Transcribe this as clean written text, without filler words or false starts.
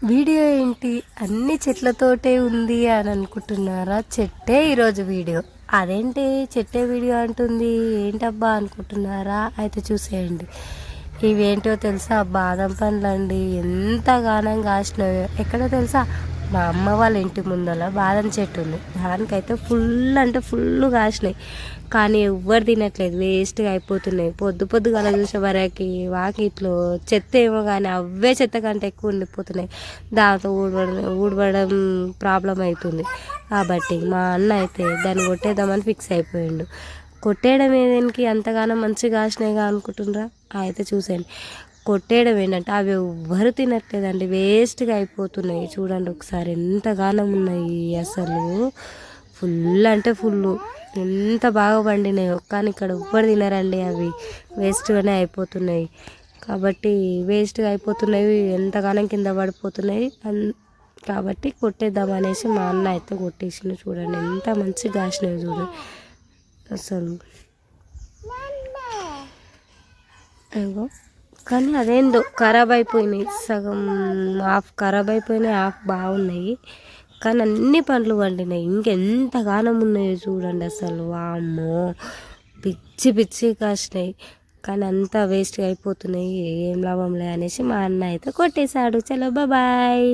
Video ఏంటి అన్ని చెట్లతోటే ఉంది అని అనుకుంటున్నారా? చెట్టే ఈరోజు వీడియో. అదేంటి చెట్టే వీడియో అంటుంది ఏంటబ్బా అనుకుంటున్నారా? అయితే చూసేయండి. ఇవేంటో తెలుసా? బాదం పండ్లు అండి. ఎంతగానం కాసినాయో ఎక్కడో తెలుసా? మా అమ్మ వాళ్ళ ఇంటి ముందర బాదం చెట్టు ఉంది. దానికైతే ఫుల్ అంటే ఫుల్ కాసినాయి. కానీ ఎవ్వరు తినట్లేదు, వేస్ట్గా అయిపోతున్నాయి. పొద్దుగాల చూసే వరకు వాకిట్లో చెత్త ఏమో కానీ అవే చెత్త కంటే ఎక్కువ ఉండిపోతున్నాయి. దాంతో ఊడవడం ప్రాబ్లం అవుతుంది. కాబట్టి మా అన్న అయితే దాన్ని కొట్టేద్దామని ఫిక్స్ అయిపోయిండు. కొట్టేయడం ఏదేనికి అంతగానో మంచిగా కాసినాయిగా అనుకుంటుండ్రా? అయితే చూసేయండి. కొట్టేయడం ఏంటంటే అవి ఎవ్వరు తినట్లేదండి, వేస్ట్గా అయిపోతున్నాయి. చూడండి ఒకసారి ఎంతగానం ఉన్నాయి అసలు. ఫుల్ అంటే ఫుల్, ఎంత బాగా పండినాయో. కానీ ఇక్కడ ఎవ్వరు తినరండి, అవి వేస్ట్గానే అయిపోతున్నాయి. కాబట్టి వేస్ట్గా అయిపోతున్నాయి, ఎంతగానం కింద పడిపోతున్నాయి. కాబట్టి కొట్టేద్దాం అనేసి మా అన్న అయితే కొట్టేసిండు. చూడండి ఎంత మంచిగా కాసినాయి చూడండి అసలు. అయ్యో, కానీ అదేందో ఖరాబ్ అయిపోయినాయి. సగం హాఫ్ ఖరాబ్ అయిపోయినాయి, హాఫ్ బాగున్నాయి. కానీ అన్ని పండ్లు పండినాయి. ఇంకెంతగానం ఉన్నాయో చూడండి అసలు. వామ్మో, పిచ్చి పిచ్చి కాసినాయి. కానీ అంతా వేస్ట్గా అయిపోతున్నాయి. ఏం లాభంలే అనేసి మా అన్న అయితే కొట్టేశాడు. చలో బాయ్.